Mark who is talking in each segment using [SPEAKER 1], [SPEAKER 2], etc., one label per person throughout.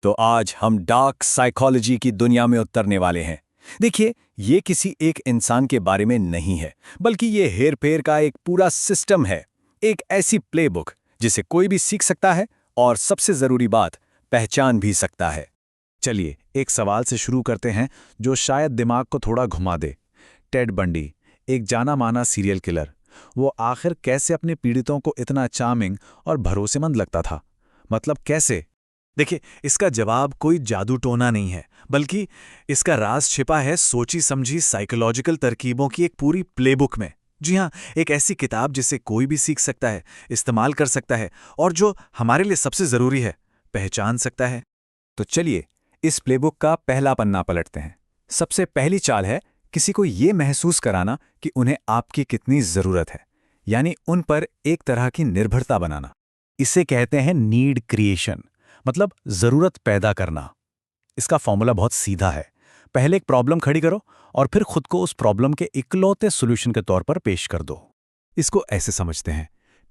[SPEAKER 1] तो आज हम डार्क साइकोलॉजी की दुनिया में उतरने वाले हैं। देखिए, ये किसी एक इंसान के बारे में नहीं है, बल्कि ये हेर-फेर का एक पूरा सिस्टम है। एक ऐसी प्लेबुक जिसे कोई भी सीख सकता है और सबसे जरूरी बात, पहचान भी सकता है।
[SPEAKER 2] चलिए एक सवाल से शुरू करते हैं जो शायद दिमाग को थोड़ा घुमा दे। टेड बंडी, एक जाना माना सीरियल किलर, वो आखिर कैसे अपने पीड़ितों को इतना चार्मिंग और भरोसेमंद लगता था? मतलब कैसे? देखिए, इसका जवाब कोई जादू टोना नहीं है, बल्कि इसका राज छिपा है सोची समझी साइकोलॉजिकल तरकीबों की एक पूरी प्लेबुक में। जी हाँ, एक ऐसी किताब जिसे कोई भी सीख सकता है, इस्तेमाल कर सकता है और जो हमारे लिए सबसे जरूरी है, पहचान सकता है।
[SPEAKER 1] तो चलिए इस प्लेबुक का पहला पन्ना पलटते हैं। सबसे पहली चाल है किसी को ये महसूस कराना कि उन्हें आपकी कितनी जरूरत है, यानी उन पर एक तरह की निर्भरता बनाना। इसे कहते हैं नीड क्रिएशन, मतलब जरूरत पैदा करना। इसका फॉर्मूला बहुत सीधा है। पहले एक प्रॉब्लम खड़ी करो और फिर खुद को उस प्रॉब्लम के इकलौते सॉल्यूशन के तौर पर पेश कर दो।
[SPEAKER 2] इसको ऐसे समझते हैं,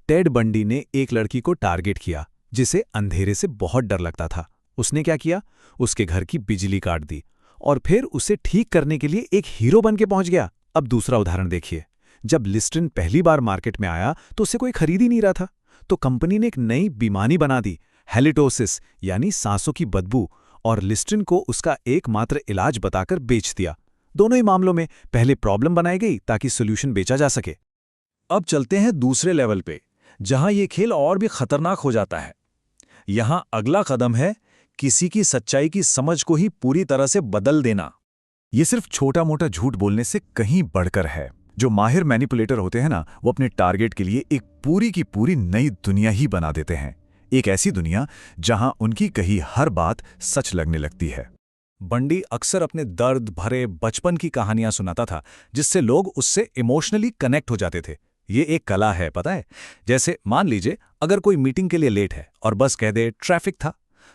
[SPEAKER 2] टेड बंडी ने एक लड़की को टारगेट किया जिसे अंधेरे से बहुत डर लगता था। उसने क्या किया? उसके घर की बिजली काट दी और फिर उसे ठीक करने के लिए एक हीरो बन के पहुंच गया। अब दूसरा उदाहरण देखिए। जब लिस्ट्रिन पहली बार मार्केट में आया तो उसे कोई खरीद ही नहीं रहा था, तो कंपनी ने एक नई बीमारी बना दी, हेलिटोसिस, यानी सांसों की बदबू, और लिस्ट्रिन को उसका एकमात्र इलाज बताकर बेच दिया। दोनों ही मामलों में पहले प्रॉब्लम बनाई गई ताकि सोल्यूशन बेचा जा सके।
[SPEAKER 3] अब चलते हैं दूसरे लेवल पे, जहां ये खेल और भी खतरनाक हो जाता है। यहां अगला कदम है किसी की सच्चाई की समझ को ही पूरी तरह से बदल देना।
[SPEAKER 2] ये सिर्फ छोटा मोटा झूठ बोलने से कहीं बढ़कर है। जो माहिर मैनिपुलेटर होते हैं ना, वो अपने टारगेट के लिए एक पूरी की पूरी नई दुनिया ही बना देते हैं। एक ऐसी दुनिया जहां उनकी कही हर बात सच लगने लगती है।
[SPEAKER 3] बंडी अक्सर अपने दर्द भरे बचपन की कहानियां सुनाता था, जिससे लोग उससे इमोशनली कनेक्ट हो जाते थे। ये एक कला है, पता है। जैसे मान लीजिए अगर कोई मीटिंग के लिए लेट है और बस कह दे ट्रैफिक था,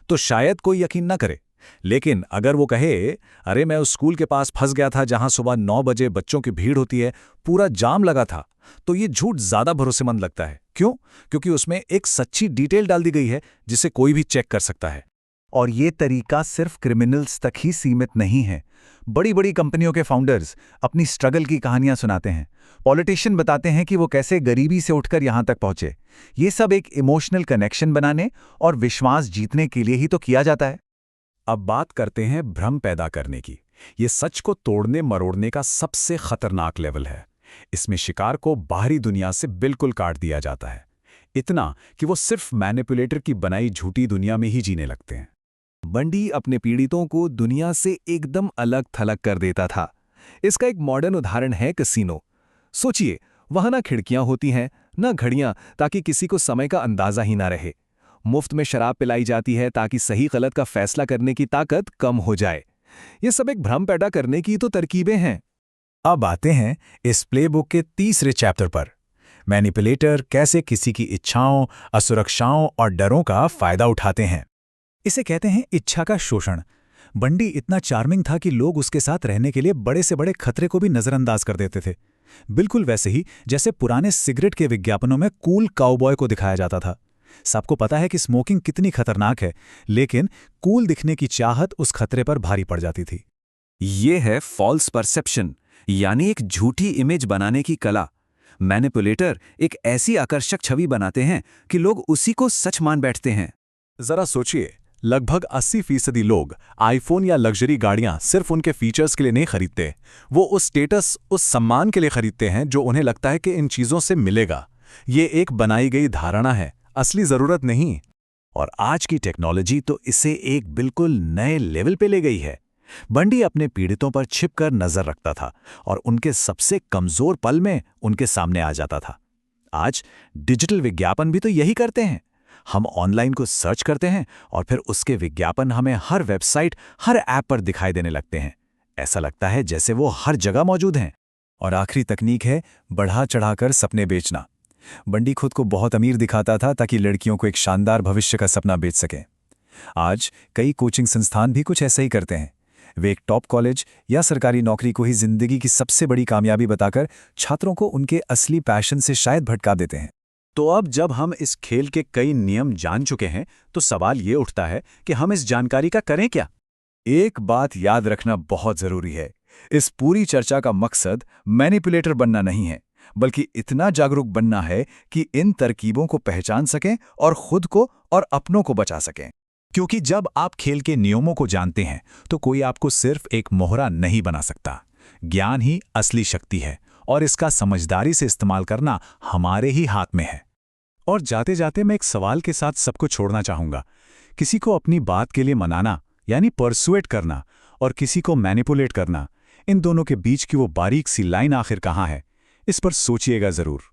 [SPEAKER 3] तो शायद कोई यकीन ना करे। लेकिन अगर वो कहे, अरे मैं उस स्कूल के पास फंस गया था जहां सुबह 9 बजे बच्चों की भीड़ होती है, पूरा जाम लगा था, तो ये झूठ ज्यादा भरोसेमंद लगता है। क्यों? क्योंकि उसमें एक सच्ची डिटेल डाल दी गई है जिसे कोई भी चेक कर सकता है।
[SPEAKER 2] और ये तरीका सिर्फ क्रिमिनल्स तक ही सीमित नहीं है। बड़ी बड़ी कंपनियों के फाउंडर्स अपनी स्ट्रगल की कहानियां सुनाते हैं। पॉलिटिशियन बताते हैं कि वो कैसे गरीबी से उठकर यहां तक पहुंचे। ये सब एक इमोशनल कनेक्शन बनाने और विश्वास जीतने के लिए ही तो किया जाता है।
[SPEAKER 1] अब बात करते हैं भ्रम पैदा करने की। ये सच को तोड़ने मरोड़ने का सबसे खतरनाक लेवल है। इसमें शिकार को बाहरी दुनिया से बिल्कुल काट दिया जाता है, इतना कि वो सिर्फ मैनिपुलेटर की बनाई झूठी दुनिया में ही जीने लगते हैं।
[SPEAKER 3] बंडी अपने पीड़ितों को दुनिया से एकदम अलग थलग कर देता था। इसका एक मॉडर्न उदाहरण है कैसीनो। सोचिए, वहां ना खिड़कियां होती हैं, ना घड़ियां, ताकि किसी को समय का अंदाजा ही ना रहे। मुफ्त में शराब पिलाई जाती है ताकि सही गलत का फैसला करने की ताकत कम हो जाए। ये सब एक भ्रम पैदा करने की तो तरकीबें हैं।
[SPEAKER 2] अब आते हैं इस प्लेबुक के तीसरे चैप्टर पर। मैनिपुलेटर कैसे किसी की इच्छाओं, असुरक्षाओं और डरों का फायदा उठाते हैं। इसे कहते हैं इच्छा का शोषण। बंडी इतना चार्मिंग था कि लोग उसके साथ रहने के लिए बड़े से बड़े खतरे को भी नजरअंदाज कर देते थे। बिल्कुल वैसे ही जैसे पुराने सिगरेट के विज्ञापनों में कूल काउबॉय को दिखाया जाता था। सबको पता है कि स्मोकिंग कितनी खतरनाक है, लेकिन कूल दिखने की चाहत उस खतरे पर भारी पड़ जाती थी।
[SPEAKER 1] ये है फॉल्स परसेप्शन, यानी एक झूठी इमेज बनाने की कला। मैनिपुलेटर एक ऐसी आकर्षक छवि बनाते हैं कि लोग उसी को सच मान बैठते हैं।
[SPEAKER 2] जरा सोचिए, लगभग 80% लोग आईफोन या लग्जरी गाड़ियां सिर्फ उनके फीचर्स के लिए नहीं खरीदते। वो उस स्टेटस, उस सम्मान के लिए खरीदते हैं जो उन्हें लगता है कि इन चीजों से मिलेगा। ये एक बनाई गई धारणा है, असली जरूरत नहीं। और आज की टेक्नोलॉजी तो इसे एक बिल्कुल नए लेवल पे ले गई है। बंडी अपने पीड़ितों पर छिपकर नजर रखता था और उनके सबसे कमजोर पल में उनके सामने आ जाता था। आज डिजिटल विज्ञापन भी तो यही करते हैं। हम ऑनलाइन को सर्च करते हैं और फिर उसके विज्ञापन हमें हर वेबसाइट, हर ऐप पर दिखाई देने लगते हैं। ऐसा लगता है जैसे वो हर जगह मौजूद हैं। और आखिरी तकनीक है बढ़ा चढ़ाकर सपने बेचना। बंडी खुद को बहुत अमीर दिखाता था ताकि लड़कियों को एक शानदार भविष्य का सपना बेच सके। आज कई कोचिंग संस्थान भी कुछ ऐसा ही करते हैं। वे एक टॉप कॉलेज या सरकारी नौकरी को ही जिंदगी की सबसे बड़ी कामयाबी बताकर छात्रों को उनके असली पैशन से शायद भटका देते हैं। तो अब जब हम इस खेल के कई नियम जान चुके हैं तो सवाल ये उठता है कि हम इस जानकारी का करें क्या।
[SPEAKER 3] एक बात याद रखना बहुत जरूरी है, इस पूरी चर्चा का मकसद मैनिपुलेटर बनना नहीं है, बल्कि इतना जागरूक बनना है कि इन तरकीबों को पहचान सकें और खुद को और अपनों को बचा सकें।
[SPEAKER 1] क्योंकि जब आप खेल के नियमों को जानते हैं तो कोई आपको सिर्फ एक मोहरा नहीं बना सकता। ज्ञान ही असली शक्ति है और इसका समझदारी से इस्तेमाल करना हमारे ही हाथ में है। और जाते जाते मैं एक सवाल के साथ सबको छोड़ना चाहूंगा। किसी को अपनी बात के लिए मनाना यानी परसुएट करना और किसी को मैनिपुलेट करना, इन दोनों के बीच की वो बारीक सी लाइन आखिर कहाँ है, इस पर सोचिएगा जरूर।